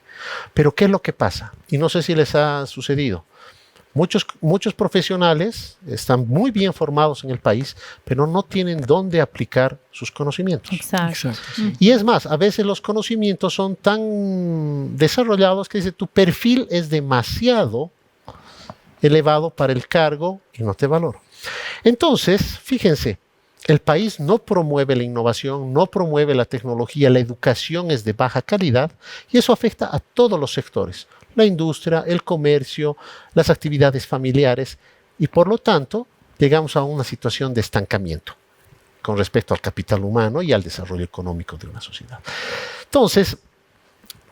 Pero ¿qué es lo que pasa? Y no sé si les ha sucedido. Muchos profesionales están muy bien formados en el país, pero no tienen dónde aplicar sus conocimientos. Exacto. Sí. Y es más, a veces los conocimientos son tan desarrollados que dice tu perfil es demasiado elevado para el cargo y no te valoro. Entonces, fíjense, el país no promueve la innovación, no promueve la tecnología, la educación es de baja calidad y eso afecta a todos los sectores, la industria, el comercio, las actividades familiares y por lo tanto llegamos a una situación de estancamiento con respecto al capital humano y al desarrollo económico de una sociedad. Entonces,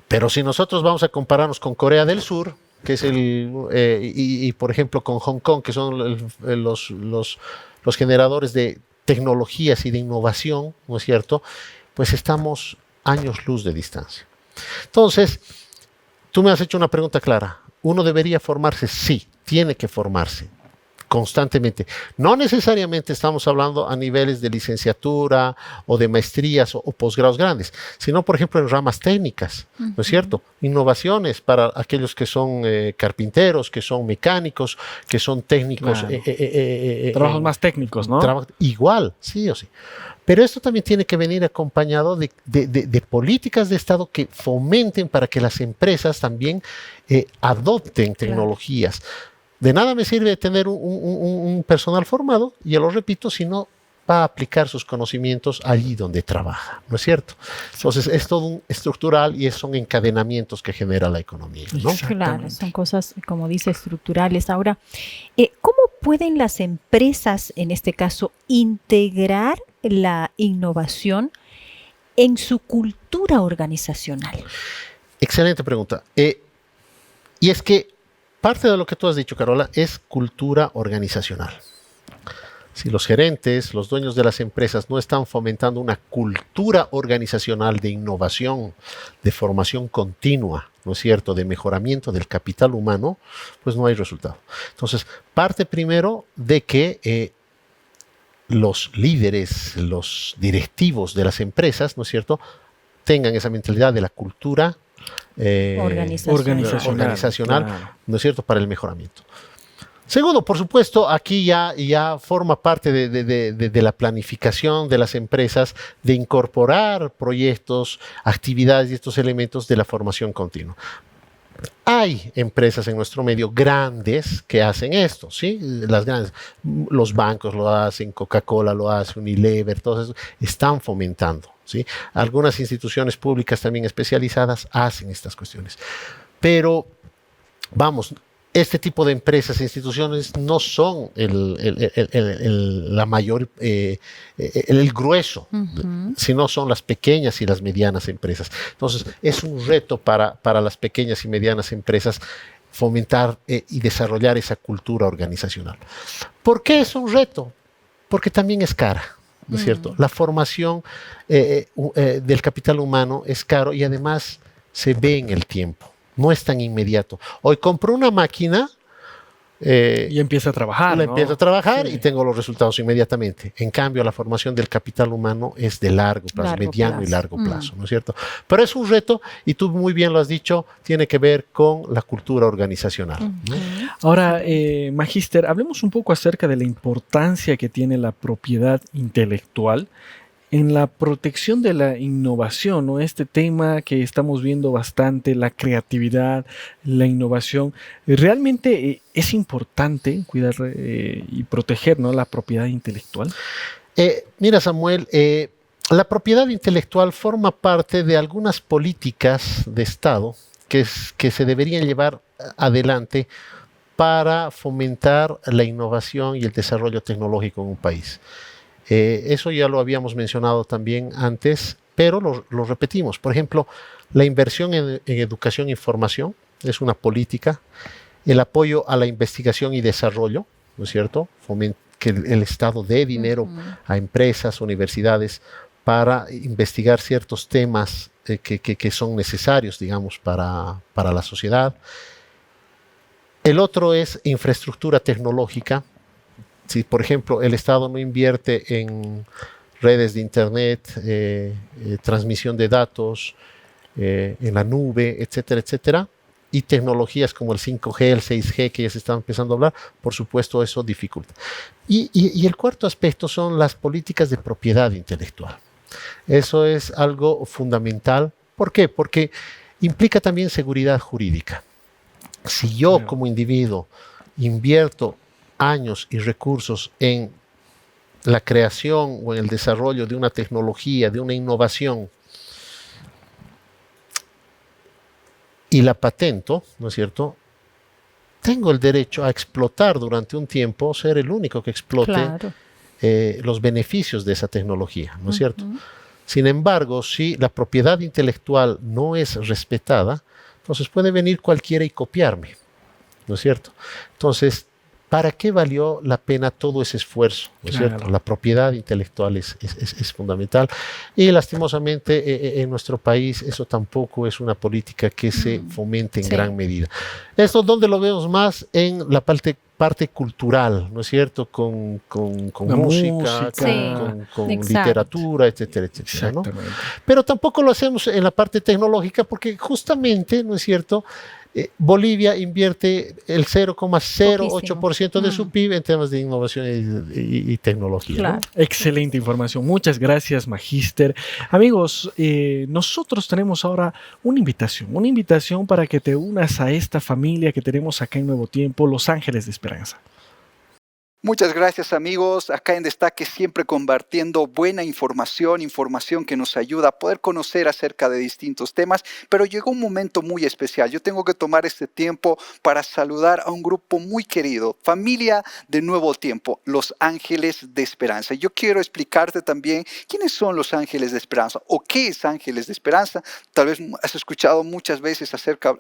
pero si nosotros vamos a compararnos con Corea del Sur, que es y por ejemplo con Hong Kong, que son los generadores de tecnologías y de innovación, ¿no es cierto? Pues estamos años luz de distancia. Entonces, tú me has hecho una pregunta clara. ¿Uno debería formarse? Sí, tiene que formarse constantemente. No necesariamente estamos hablando a niveles de licenciatura o de maestrías o posgrados grandes, sino, por ejemplo, en ramas técnicas, ¿no es cierto? Innovaciones para aquellos que son carpinteros, que son mecánicos, que son técnicos. Claro. Trabajos más técnicos, ¿no? Igual, sí o sí. Pero esto también tiene que venir acompañado de políticas de Estado que fomenten para que las empresas también adopten tecnologías. De nada me sirve tener un personal formado, y yo lo repito, si no va a aplicar sus conocimientos allí donde trabaja, ¿no es cierto? Entonces es todo un estructural y son encadenamientos que genera la economía, ¿no? Claro, son cosas, como dice, estructurales. Ahora, ¿cómo pueden las empresas, en este caso, integrar la innovación en su cultura organizacional? Excelente pregunta. Y es que parte de lo que tú has dicho, Carola, es cultura organizacional. Si los gerentes, los dueños de las empresas no están fomentando una cultura organizacional de innovación, de formación continua, ¿no es cierto?, de mejoramiento del capital humano, pues no hay resultado. Entonces, parte primero de que los líderes, los directivos de las empresas, ¿no es cierto?, tengan esa mentalidad de la cultura organizacional, claro. ¿no es cierto?, para el mejoramiento. Segundo, por supuesto, aquí ya forma parte de la planificación de las empresas de incorporar proyectos, actividades y estos elementos de la formación continua. Hay empresas en nuestro medio grandes que hacen esto, ¿sí? Las grandes, los bancos lo hacen, Coca-Cola lo hace, Unilever, todos esos están fomentando, ¿sí? Algunas instituciones públicas también especializadas hacen estas cuestiones. Pero, vamos, este tipo de empresas e instituciones no son la mayor, el grueso, sino son las pequeñas y las medianas empresas. Entonces, es un reto para las pequeñas y medianas empresas fomentar y desarrollar esa cultura organizacional. ¿Por qué es un reto? Porque también es cara, ¿no es cierto? La formación del capital humano es caro y además se ve en el tiempo. No es tan inmediato. Hoy compro una máquina y empieza a trabajar. La ¿no? empiezo a trabajar Sí. y tengo los resultados inmediatamente. En cambio, la formación del capital humano es de largo plazo, mediano y largo plazo, ¿no es cierto? Pero es un reto, y tú muy bien lo has dicho, tiene que ver con la cultura organizacional, ¿no? Ahora, Magíster, hablemos un poco acerca de la importancia que tiene la propiedad intelectual en la protección de la innovación, ¿no? Este tema que estamos viendo bastante, la creatividad, la innovación, realmente es importante cuidar y proteger, ¿no?, la propiedad intelectual. Mira, Samuel, la propiedad intelectual forma parte de algunas políticas de Estado que se deberían llevar adelante para fomentar la innovación y el desarrollo tecnológico en un país. Eso ya lo habíamos mencionado también antes, pero lo repetimos. Por ejemplo, la inversión en educación e formación es una política. El apoyo a la investigación y desarrollo, ¿no es cierto? Que el Estado dé dinero a empresas, universidades, para investigar ciertos temas que son necesarios, digamos, para la sociedad. El otro es infraestructura tecnológica. Si, por ejemplo, el Estado no invierte en redes de Internet, transmisión de datos, en la nube, etcétera, etcétera, y tecnologías como el 5G, el 6G, que ya se están empezando a hablar, por supuesto eso dificulta. Y el cuarto aspecto son las políticas de propiedad intelectual. Eso es algo fundamental. ¿Por qué? Porque implica también seguridad jurídica. Si yo como individuo invierto años y recursos en la creación o en el desarrollo de una tecnología, de una innovación, y la patento, ¿no es cierto?, tengo el derecho a explotar durante un tiempo, ser el único que explote Claro. los beneficios de esa tecnología, ¿no es cierto? Sin embargo, si la propiedad intelectual no es respetada, entonces puede venir cualquiera y copiarme, ¿no es cierto? Entonces, ¿para qué valió la pena todo ese esfuerzo? ¿No es cierto? La propiedad intelectual es fundamental. Y lastimosamente en nuestro país eso tampoco es una política que se fomente en gran medida. Esto donde lo vemos más en la parte cultural, ¿no es cierto? Con música, con literatura, etcétera, etcétera, ¿no? Pero tampoco lo hacemos en la parte tecnológica porque justamente, ¿no es cierto?, Bolivia invierte el 0,08% de su PIB en temas de innovación y tecnología. Claro. ¿no? Excelente información. Muchas gracias, Magíster. Amigos, nosotros tenemos ahora una invitación para que te unas a esta familia que tenemos acá en Nuevo Tiempo, Los Ángeles de Esperanza. Muchas gracias, amigos. Acá en Destaque siempre compartiendo buena información que nos ayuda a poder conocer acerca de distintos temas, pero llegó un momento muy especial. Yo tengo que tomar este tiempo para saludar a un grupo muy querido, familia de Nuevo Tiempo, Los Ángeles de Esperanza. Yo quiero explicarte también quiénes son Los Ángeles de Esperanza o qué es Ángeles de Esperanza. Tal vez has escuchado muchas veces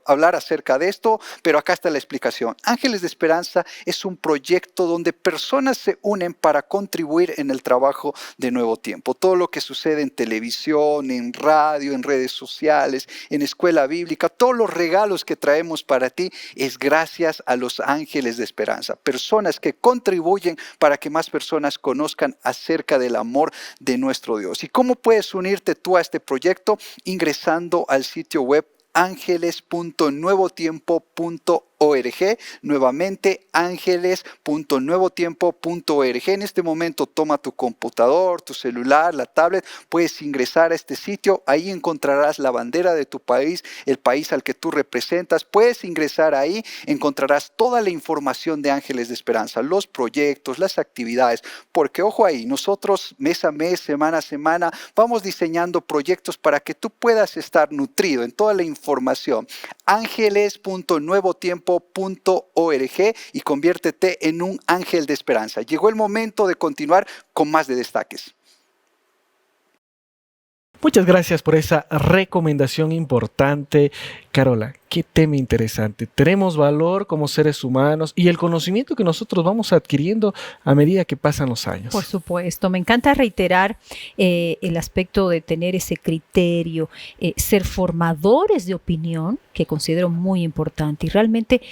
hablar acerca de esto, pero acá está la explicación. Ángeles de Esperanza es un proyecto donde personas se unen para contribuir en el trabajo de Nuevo Tiempo. Todo lo que sucede en televisión, en radio, en redes sociales, en escuela bíblica, todos los regalos que traemos para ti es gracias a los Ángeles de Esperanza. Personas que contribuyen para que más personas conozcan acerca del amor de nuestro Dios. ¿Y cómo puedes unirte tú a este proyecto? Ingresando al sitio web ángeles.nuevotiempo.org. Nuevamente, ángeles.nuevotiempo.org. En este momento toma tu computador, tu celular, la tablet, puedes ingresar a este sitio, ahí encontrarás la bandera de tu país, el país al que tú representas, puedes ingresar ahí, encontrarás toda la información de Ángeles de Esperanza, los proyectos, las actividades, porque ojo ahí, nosotros mes a mes, semana a semana, vamos diseñando proyectos para que tú puedas estar nutrido en toda la información. Ángeles.nuevotiempo.org y conviértete en un ángel de esperanza. Llegó el momento de continuar con más de Destaques. Muchas gracias por esa recomendación importante, Carola. Qué tema interesante. Tenemos valor como seres humanos y el conocimiento que nosotros vamos adquiriendo a medida que pasan los años. Por supuesto, me encanta reiterar el aspecto de tener ese criterio, ser formadores de opinión, que considero muy importante, y realmente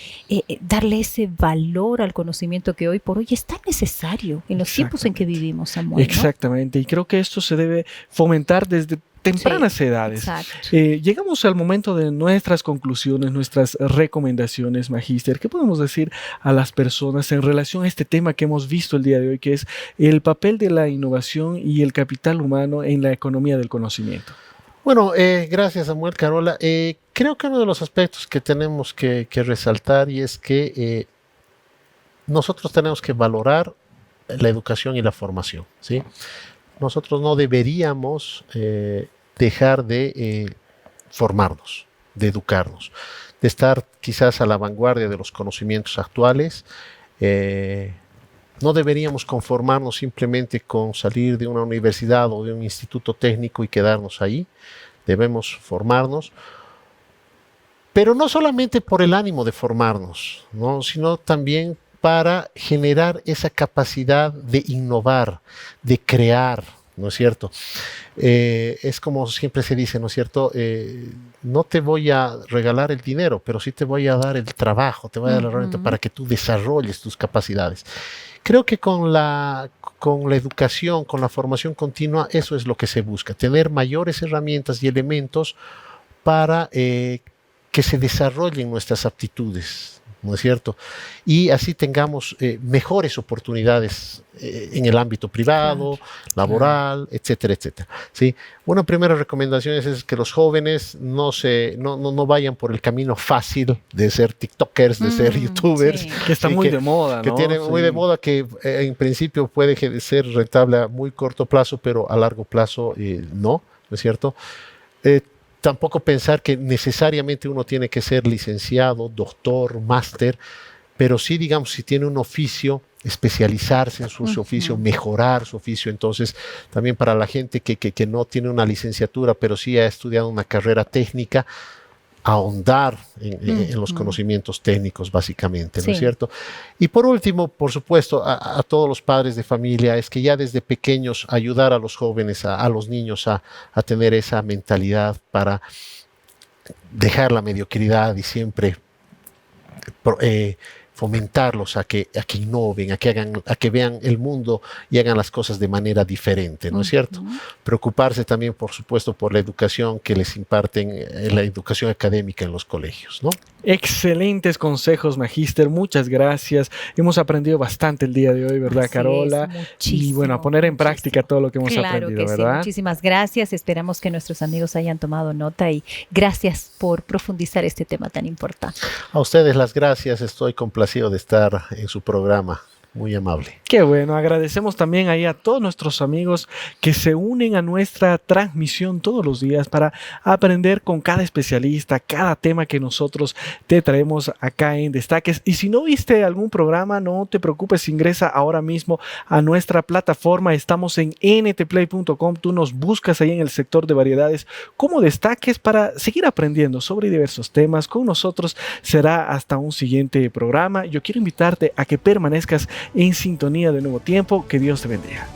darle ese valor al conocimiento que hoy por hoy es tan necesario en los tiempos en que vivimos, Samuel, ¿no? Exactamente, y creo que esto se debe fomentar desde tempranas edades. Llegamos al momento de nuestras conclusiones, nuestras recomendaciones, Magíster. ¿Qué podemos decir a las personas en relación a este tema que hemos visto el día de hoy, que es el papel de la innovación y el capital humano en la economía del conocimiento? Bueno, gracias, Samuel, Carola. Creo que uno de los aspectos que tenemos que resaltar y es que nosotros tenemos que valorar la educación y la formación, ¿sí? Nosotros no deberíamos dejar de formarnos, de educarnos, de estar quizás a la vanguardia de los conocimientos actuales. No deberíamos conformarnos simplemente con salir de una universidad o de un instituto técnico y quedarnos ahí. Debemos formarnos, pero no solamente por el ánimo de formarnos, ¿no?, sino también para generar esa capacidad de innovar, de crear, ¿no es cierto? Es como siempre se dice, ¿no es cierto? No te voy a regalar el dinero, pero sí te voy a dar el trabajo, te voy a dar la herramienta para que tú desarrolles tus capacidades. Creo que con la educación, con la formación continua, eso es lo que se busca, tener mayores herramientas y elementos para que se desarrollen nuestras aptitudes, ¿no es cierto? Y así tengamos mejores oportunidades en el ámbito privado, laboral, etcétera, etcétera. ¿Sí? Una primera recomendación es que los jóvenes no vayan por el camino fácil de ser TikTokers, de ser YouTubers. Sí. Que está muy de moda, Que ¿no? tiene muy de moda, que en principio puede ser rentable a muy corto plazo, pero a largo plazo no es cierto? Tampoco pensar que necesariamente uno tiene que ser licenciado, doctor, máster, pero sí, digamos, si tiene un oficio, especializarse en su oficio, mejorar su oficio. Entonces, también para la gente que no tiene una licenciatura, pero sí ha estudiado una carrera técnica, ahondar en los conocimientos técnicos, básicamente, ¿no es cierto? Y por último, por supuesto, a todos los padres de familia, es que ya desde pequeños ayudar a los jóvenes, a los niños a tener esa mentalidad para dejar la mediocridad y siempre fomentarlos a que innoven, a que vean el mundo y hagan las cosas de manera diferente, ¿no es cierto? Preocuparse también, por supuesto, por la educación que les imparten, la educación académica en los colegios, ¿no? Excelentes consejos, Magíster. Muchas gracias. Hemos aprendido bastante el día de hoy, ¿verdad, Así Carola? es, y bueno, a poner en práctica todo lo que hemos Claro aprendido, que sí, ¿verdad? muchísimas gracias. Esperamos que nuestros amigos hayan tomado nota y gracias por profundizar este tema tan importante. A ustedes las gracias. Estoy complacido de estar en su programa. Muy amable. Qué bueno, agradecemos también ahí a todos nuestros amigos que se unen a nuestra transmisión todos los días para aprender con cada especialista, cada tema que nosotros te traemos acá en Destaques. Y si no viste algún programa, no te preocupes, ingresa ahora mismo a nuestra plataforma. Estamos en ntplay.com. Tú nos buscas ahí en el sector de variedades como Destaques para seguir aprendiendo sobre diversos temas. Con nosotros será hasta un siguiente programa. Yo quiero invitarte a que permanezcas en sintonía de Nuevo Tiempo. Que Dios te bendiga.